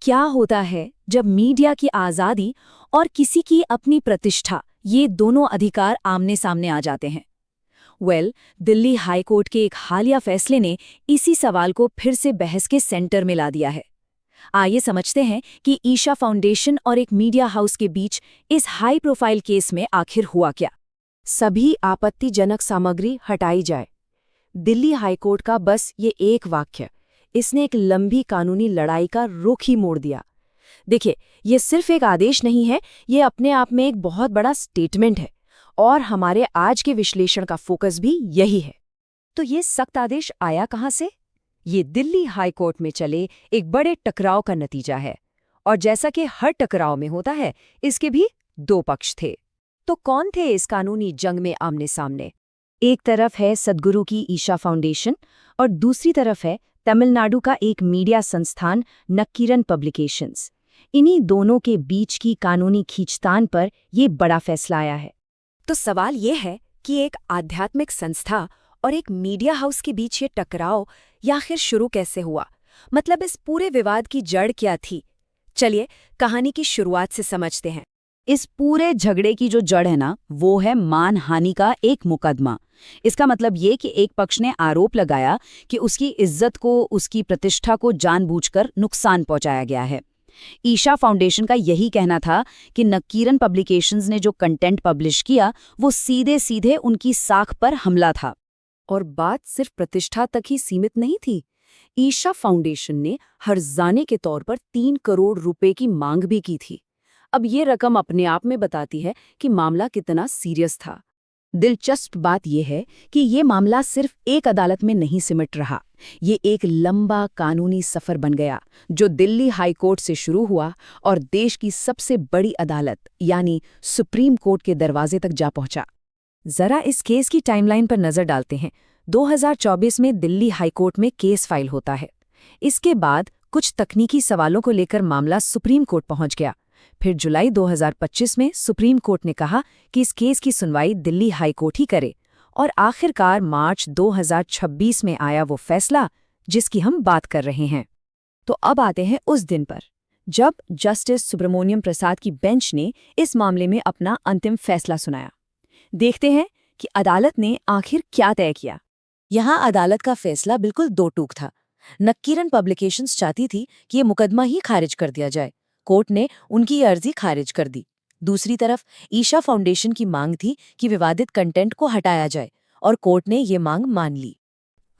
क्या होता है जब मीडिया की आज़ादी और किसी की अपनी प्रतिष्ठा, ये दोनों अधिकार आमने सामने आ जाते हैं? दिल्ली हाई कोर्ट के एक हालिया फैसले ने इसी सवाल को फिर से बहस के सेंटर में ला दिया है। आइए समझते हैं कि ईशा फाउंडेशन और एक मीडिया हाउस के बीच इस हाई प्रोफाइल केस में आखिर हुआ क्या। सभी आपत्तिजनक सामग्री हटाई जाए। दिल्ली हाईकोर्ट का बस ये एक वाक्य, इसने एक लंबी कानूनी लड़ाई का रुख ही मोड़ दिया। देखिए, ये सिर्फ एक आदेश नहीं है, ये अपने आप में एक बहुत बड़ा स्टेटमेंट है, और हमारे आज के विश्लेषण का फोकस भी यही है। तो ये सख्त आदेश आया कहाँ से? ये दिल्ली हाई कोर्ट में चले एक बड़े टकराव का नतीजा है, और जैसा कि हर टकराव में होता है, इसके भी दो पक्ष थे। तो कौन थे इस कानूनी जंग में आमने सामने? एक तरफ है सद्गुरु की ईशा फाउंडेशन और दूसरी तरफ है तमिलनाडु का एक मीडिया संस्थान नक्कीरन पब्लिकेशंस। इन्हीं दोनों के बीच की कानूनी खींचतान पर ये बड़ा फैसला आया है। तो सवाल ये है कि एक आध्यात्मिक संस्था और एक मीडिया हाउस के बीच ये टकराव आखिर शुरू कैसे हुआ? मतलब इस पूरे विवाद की जड़ क्या थी? चलिए कहानी की शुरुआत से समझते हैं। इस पूरे झगड़े की जो जड़ है ना, वो है मानहानि का एक मुकदमा। इसका मतलब ये कि एक पक्ष ने आरोप लगाया कि उसकी इज्जत को, उसकी प्रतिष्ठा को जानबूझकर नुकसान पहुंचाया गया है। ईशा फाउंडेशन का यही कहना था कि नक्कीरन पब्लिकेशंस ने जो कंटेंट पब्लिश किया, वो सीधे सीधे उनकी साख पर हमला था। और बात सिर्फ प्रतिष्ठा तक ही सीमित नहीं थी। ईशा फाउंडेशन ने हर्जाने के तौर पर 3 करोड़ रुपए की मांग भी की थी। अब ये रकम अपने आप में बताती है कि मामला कितना सीरियस था। दिलचस्प बात यह है कि ये मामला सिर्फ एक अदालत में नहीं सिमट रहा। ये एक लंबा कानूनी सफर बन गया, जो दिल्ली हाई कोर्ट से शुरू हुआ और देश की सबसे बड़ी अदालत यानी सुप्रीम कोर्ट के दरवाजे तक जा पहुंचा। जरा इस केस की टाइमलाइन पर नजर डालते हैं। 2024 में दिल्ली हाई कोर्ट में केस फाइल होता है। इसके बाद कुछ तकनीकी सवालों को लेकर मामला सुप्रीम कोर्ट पहुंच गया। फिर जुलाई 2025 में सुप्रीम कोर्ट ने कहा कि इस केस की सुनवाई दिल्ली हाई कोर्ट ही करे, और आखिरकार मार्च 2026 में आया वो फैसला जिसकी हम बात कर रहे हैं। तो अब आते हैं उस दिन पर, जब जस्टिस सुब्रमण्यम प्रसाद की बेंच ने इस मामले में अपना अंतिम फैसला सुनाया। देखते हैं कि अदालत ने आखिर क्या तय किया। यहाँ अदालत का फैसला बिल्कुल दो टूक था। नक्कीरन पब्लिकेशंस चाहती थी कि ये मुकदमा ही खारिज कर दिया जाए। कोर्ट ने उनकी अर्जी खारिज कर दी। दूसरी तरफ ईशा फाउंडेशन की मांग थी कि विवादित कंटेंट को हटाया जाए, और कोर्ट ने ये मांग मान ली।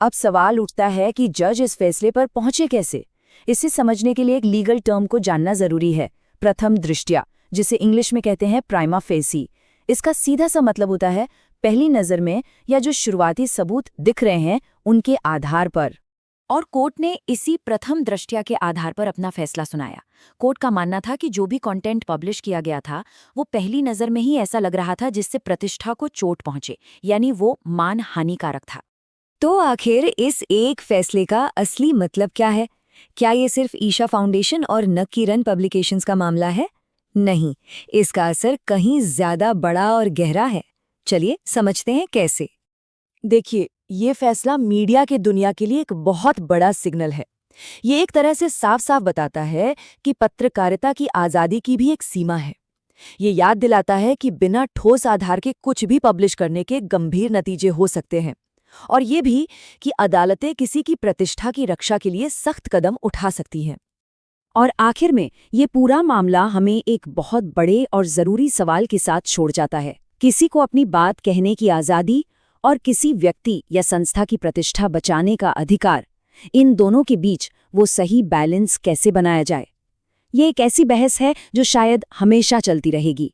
अब सवाल उठता है कि जज इस फैसले पर पहुंचे कैसे? इसे समझने के लिए एक लीगल टर्म को जानना जरूरी है, प्रथम दृष्टया, जिसे इंग्लिश में कहते हैं प्राइमा फेसी। इसका सीधा सा मतलब होता है पहली नज़र में, या जो शुरुआती सबूत दिख रहे हैं उनके आधार पर। और कोर्ट ने इसी प्रथम दृष्टया के आधार पर अपना फैसला सुनाया। कोर्ट का मानना था कि जो भी कंटेंट पब्लिश किया गया था, वो पहली नज़र में ही ऐसा लग रहा था जिससे प्रतिष्ठा को चोट पहुंचे, यानी वो मान हानिकारक था। तो आखिर इस एक फैसले का असली मतलब क्या है? क्या ये सिर्फ ईशा फाउंडेशन और नक्कीरन पब्लिकेशंस का मामला है? नहीं, इसका असर कहीं ज्यादा बड़ा और गहरा है। चलिए समझते हैं कैसे। देखिए, ये फैसला मीडिया के दुनिया के लिए एक बहुत बड़ा सिग्नल है। ये एक तरह से साफ साफ बताता है कि पत्रकारिता की आज़ादी की भी एक सीमा है। ये याद दिलाता है कि बिना ठोस आधार के कुछ भी पब्लिश करने के गंभीर नतीजे हो सकते हैं, और ये भी कि अदालतें किसी की प्रतिष्ठा की रक्षा के लिए सख्त कदम उठा सकती हैं। और आखिर में ये पूरा मामला हमें एक बहुत बड़े और ज़रूरी सवाल के साथ छोड़ जाता है। किसी को अपनी बात कहने की आज़ादी और किसी व्यक्ति या संस्था की प्रतिष्ठा बचाने का अधिकार, इन दोनों के बीच वो सही बैलेंस कैसे बनाया जाए? ये एक ऐसी बहस है जो शायद हमेशा चलती रहेगी।